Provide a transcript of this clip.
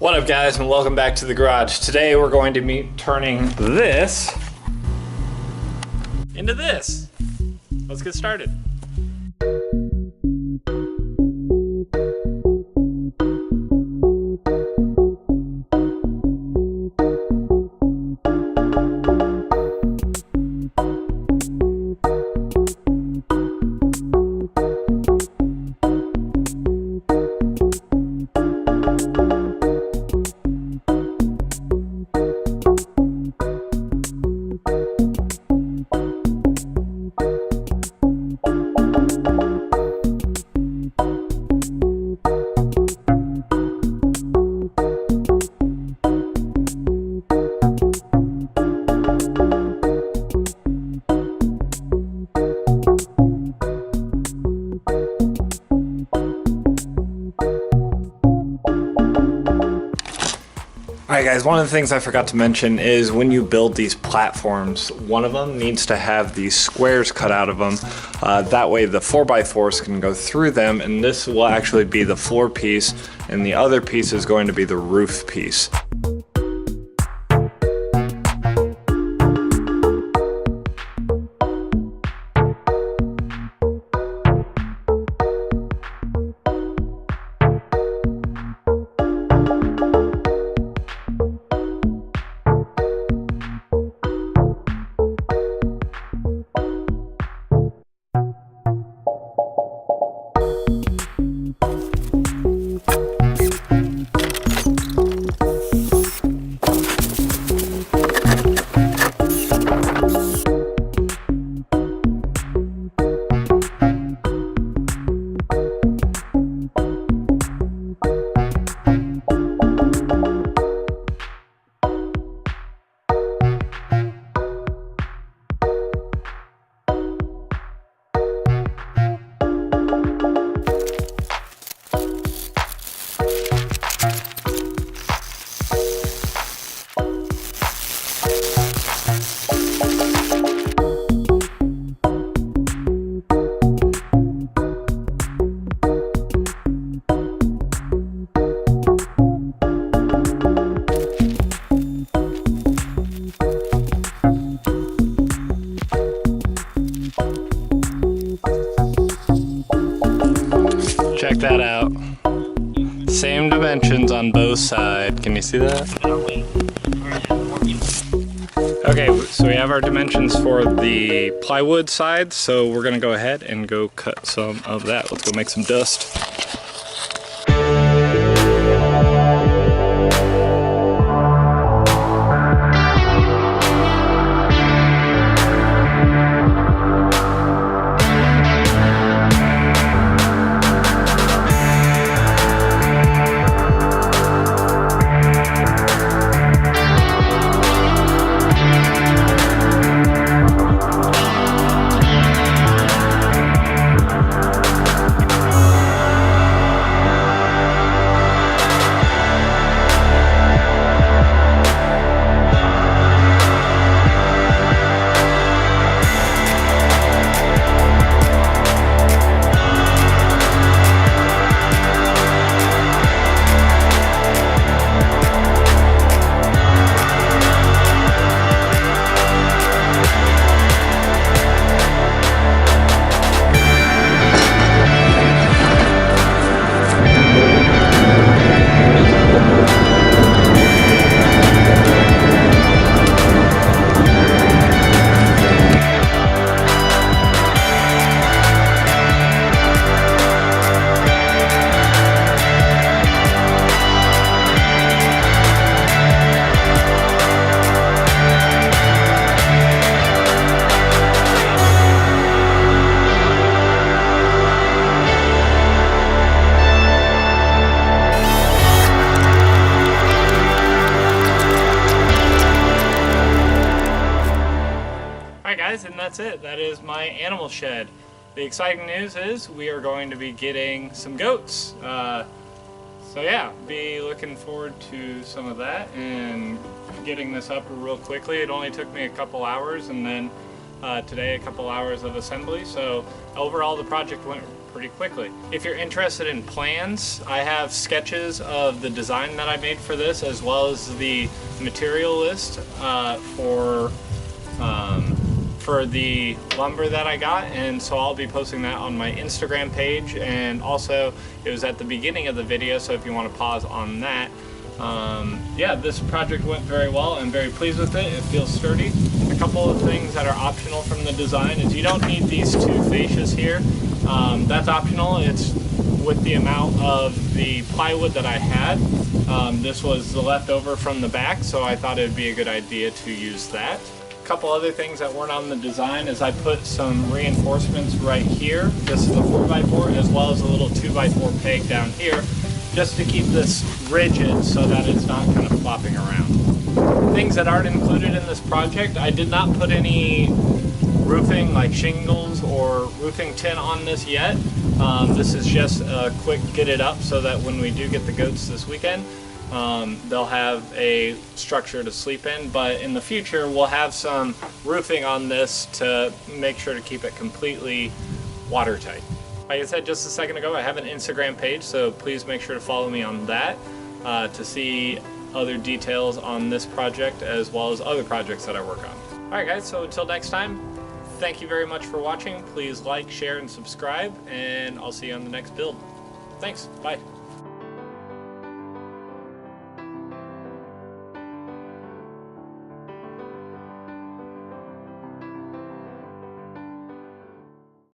What up guys, and welcome back to the garage. Today we're going to be turning this into this. Let's get started. Alright guys, one of the things I forgot to mention is when you build these platforms, one of them needs to have these squares cut out of them. That way the 4x4s can go through them, and this will actually be the floor piece, and the other piece is going to be the roof piece. Check that out. Same dimensions on both sides. Can you see that? Okay, so we have our dimensions for the plywood side, so we're gonna go ahead and go cut some of that. Let's go make some dust. Guys, and that's it. That is my animal shed. The exciting news is we are going to be getting some goats. So yeah, be looking forward to some of that and getting this up real quickly. It only took me a couple hours, and then today a couple hours of assembly. So overall the project went pretty quickly. If you're interested in plans, I have sketches of the design that I made for this, as well as the material list for the lumber that I got, and so I'll be posting that on my Instagram page, and also it was at the beginning of the video, so if you want to pause on that. Yeah, this project went very well. I'm very pleased with it. It feels sturdy. A couple of things that are optional from the design is you don't need these two fascias here. That's optional. It's with the amount of the plywood that I had. This was the leftover from the back, so I thought it would be a good idea to use that. A couple other things that weren't on the design is I put some reinforcements right here. This is a 4x4, as well as a little 2x4 peg down here, just to keep this rigid so that it's not kind of flopping around. Things that aren't included in this project, I did not put any roofing like shingles or roofing tin on this yet. This is just a quick get it up so that when we do get the goats this weekend, they'll have a structure to sleep in, but in the future we'll have some roofing on this to make sure to keep it completely watertight. Like I said just a second ago, I have an Instagram page, so please make sure to follow me on that to see other details on this project as well as other projects that I work on. Alright guys, so until next time, thank you very much for watching. Please like, share, and subscribe, and I'll see you on the next build. Thanks, bye.